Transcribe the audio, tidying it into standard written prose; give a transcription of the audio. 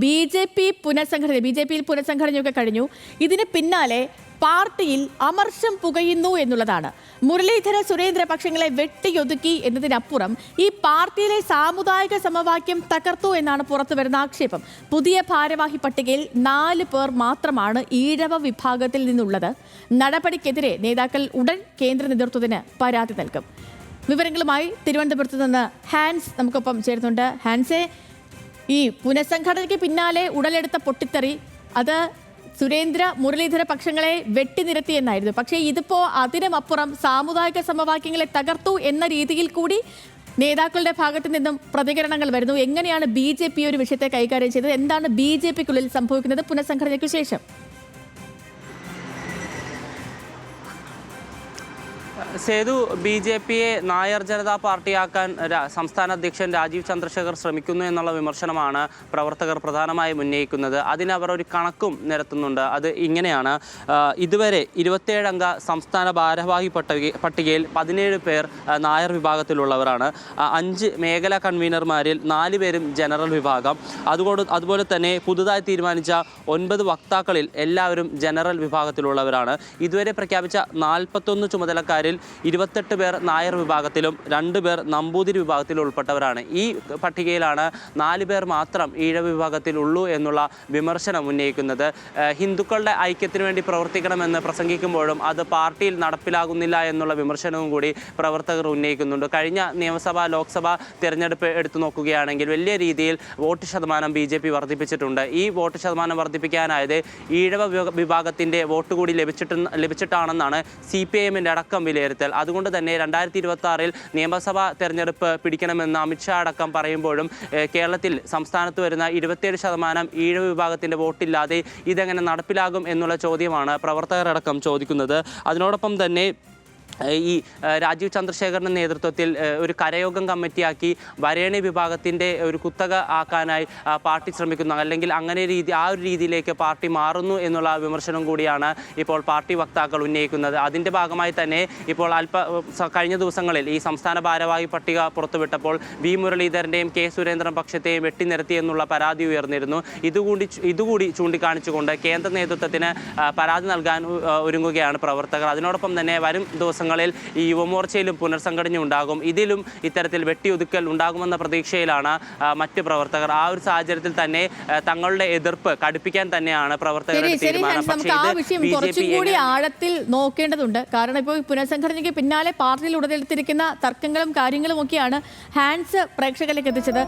B J പിയിൽ പുനഃസംഘടനയൊക്കെ കഴിഞ്ഞു. ഇതിന് പിന്നാലെ പാർട്ടിയിൽ അമർഷം പുകയുന്നു എന്നുള്ളതാണ്. മുരളീധര സുരേന്ദ്ര പക്ഷങ്ങളെ വെട്ടിയൊതുക്കി എന്നതിനപ്പുറം ഈ പാർട്ടിയിലെ സാമുദായിക സമവാക്യം തകർത്തു എന്നാണ് പുറത്തുവരുന്ന ആക്ഷേപം. പുതിയ ഭാരവാഹി പട്ടികയിൽ 4 പേർ മാത്രമാണ് ഈഴവ വിഭാഗത്തിൽ നിന്നുള്ളത്. നടപടിക്കെതിരെ നേതാക്കൾ ഉടൻ കേന്ദ്ര നേതൃത്വത്തിന് പരാതി നൽകും. വിവരങ്ങളുമായി തിരുവനന്തപുരത്ത് നിന്ന് ഹാൻസ് നമുക്കൊപ്പം ചേരുന്നുണ്ട്. ഹാൻസെ, ഈ പുനഃസംഘടനയ്ക്ക് പിന്നാലെ ഉടലെടുത്ത പൊട്ടിത്തെറി അത് സുരേന്ദ്ര മുരളീധര പക്ഷങ്ങളെ വെട്ടിനിരത്തി എന്നായിരുന്നു. പക്ഷേ ഇതിപ്പോ അതിനുമപ്പുറം സാമുദായിക സമവാക്യങ്ങളെ തകർത്തു എന്ന രീതിയിൽ കൂടി നേതാക്കളുടെ ഭാഗത്തു നിന്നും പ്രതികരണങ്ങൾ വരുന്നു. എങ്ങനെയാണ് ബി.ജെ.പി. ഒരു വിഷയത്തെ കൈകാര്യം ചെയ്തത്? എന്താണ് ബി.ജെ.പിക്കുള്ളിൽ സംഭവിക്കുന്നത് പുനഃസംഘടനയ്ക്ക് ശേഷം? സേതു, ബി.ജെ.പിയെ നായർ ജനതാ പാർട്ടിയാക്കാൻ സംസ്ഥാന അധ്യക്ഷൻ രാജീവ് ചന്ദ്രശേഖർ ശ്രമിക്കുന്നു എന്നുള്ള വിമർശനമാണ് പ്രവർത്തകർ പ്രധാനമായും ഉന്നയിക്കുന്നത്. അതിനവർ ഒരു കണക്കും നിരത്തുന്നുണ്ട്. അത് ഇങ്ങനെയാണ്: ഇതുവരെ 27 അംഗ സംസ്ഥാന ഭാരവാഹി പട്ടികയിൽ 17 പേർ നായർ വിഭാഗത്തിലുള്ളവരാണ്. 5 മേഖലാ കൺവീനർമാരിൽ 4 പേരും ജനറൽ വിഭാഗം. അതുപോലെ തന്നെ പുതുതായി തീരുമാനിച്ച 9 വക്താക്കളിൽ എല്ലാവരും ജനറൽ വിഭാഗത്തിലുള്ളവരാണ്. ഇതുവരെ പ്രഖ്യാപിച്ച 41 ചുമതലക്കാരിൽ 28 പേർ നായർ വിഭാഗത്തിലും 2 പേർ നമ്പൂതിരി വിഭാഗത്തിലും ഉൾപ്പെട്ടവരാണ്. ഈ പട്ടികയിലാണ് 4 പേർ മാത്രം ഈഴവ വിഭാഗത്തിലുള്ളൂ എന്നുള്ള വിമർശനം ഉന്നയിക്കുന്നത്. ഹിന്ദുക്കളുടെ ഐക്യത്തിന് വേണ്ടി പ്രവർത്തിക്കണമെന്ന് പ്രസംഗിക്കുമ്പോഴും അത് പാർട്ടിയിൽ നടപ്പിലാകുന്നില്ല എന്നുള്ള വിമർശനവും കൂടി പ്രവർത്തകർ ഉന്നയിക്കുന്നുണ്ട്. കഴിഞ്ഞ നിയമസഭാ ലോക്സഭാ തിരഞ്ഞെടുപ്പ് എടുത്തു നോക്കുകയാണെങ്കിൽ വലിയ രീതിയിൽ വോട്ട് ശതമാനം ബി.ജെ.പി. വർദ്ധിപ്പിച്ചിട്ടുണ്ട്. ഈ വോട്ട് ശതമാനം വർദ്ധിപ്പിക്കാനായത് ഈഴവ വിഭാഗത്തിൻ്റെ വോട്ട് കൂടി ലഭിച്ചിട്ടാണെന്നാണ് CPIM-ൻ്റെ അടക്കം വിലയിരുത്തൽ. അതുകൊണ്ട് തന്നെ 2026 നിയമസഭാ തെരഞ്ഞെടുപ്പ് പിടിക്കണമെന്ന് അമിത്ഷാ അടക്കം പറയുമ്പോഴും കേരളത്തിൽ സംസ്ഥാനത്ത് വരുന്ന 27% ഈഴവ വിഭാഗത്തിൻ്റെ വോട്ടില്ലാതെ ഇതെങ്ങനെ നടപ്പിലാകും എന്നുള്ള ചോദ്യമാണ് പ്രവർത്തകരടക്കം ചോദിക്കുന്നത്. അതിനോടൊപ്പം തന്നെ ഈ രാജീവ് ചന്ദ്രശേഖറിൻ്റെ നേതൃത്വത്തിൽ ഒരു കരയോഗം കമ്മിറ്റിയാക്കി വരേണ്യ വിഭാഗത്തിൻ്റെ ഒരു കുത്തക ആക്കാനായി പാർട്ടി ശ്രമിക്കുന്നു, അല്ലെങ്കിൽ ആ ഒരു രീതിയിലേക്ക് പാർട്ടി മാറുന്നു എന്നുള്ള വിമർശനം കൂടിയാണ് ഇപ്പോൾ പാർട്ടി വക്താക്കൾ ഉന്നയിക്കുന്നത്. അതിൻ്റെ ഭാഗമായി തന്നെ ഇപ്പോൾ കഴിഞ്ഞ ദിവസങ്ങളിൽ ഈ സംസ്ഥാന ഭാരവാഹി പട്ടിക പുറത്തുവിട്ടപ്പോൾ വി മുരളീധരൻ്റെയും കെ സുരേന്ദ്രൻ പക്ഷത്തെയും വെട്ടിനിരത്തി എന്നുള്ള പരാതി ഉയർന്നിരുന്നു. ഇതുകൂടി ചൂണ്ടിക്കാണിച്ചുകൊണ്ട് കേന്ദ്ര നേതൃത്വത്തിന് പരാതി നൽകാൻ ഒരുങ്ങുകയാണ് പ്രവർത്തകർ. അതിനോടൊപ്പം തന്നെ വരും ദിവസങ്ങളിൽ ഈ യുവമോർച്ചയിലും പുനർസംഘടന ഉണ്ടാകും. ഇതിലും ഇത്തരത്തിൽ വെട്ടിയൊതുക്കൽ ഉണ്ടാകുമെന്ന പ്രതീക്ഷയിലാണ് മറ്റ് പ്രവർത്തകർ. ആ ഒരു സാഹചര്യത്തിൽ തന്നെ തങ്ങളുടെ എതിർപ്പ് കടുപ്പിക്കാൻ തന്നെയാണ് പ്രവർത്തകരുടെ തീരുമാനം. കുറച്ചുകൂടി ആഴത്തിൽ നോക്കേണ്ടതുണ്ട്. കാരണം ഇപ്പോൾ പുനഃസംഘടനയ്ക്ക് പിന്നാലെ പാർട്ടിയിൽ ഉടലെടുത്തിരിക്കുന്ന തർക്കങ്ങളും കാര്യങ്ങളും ഒക്കെയാണ് ഹാൻസ് പ്രേക്ഷകരിലേക്ക് എത്തിച്ചത്.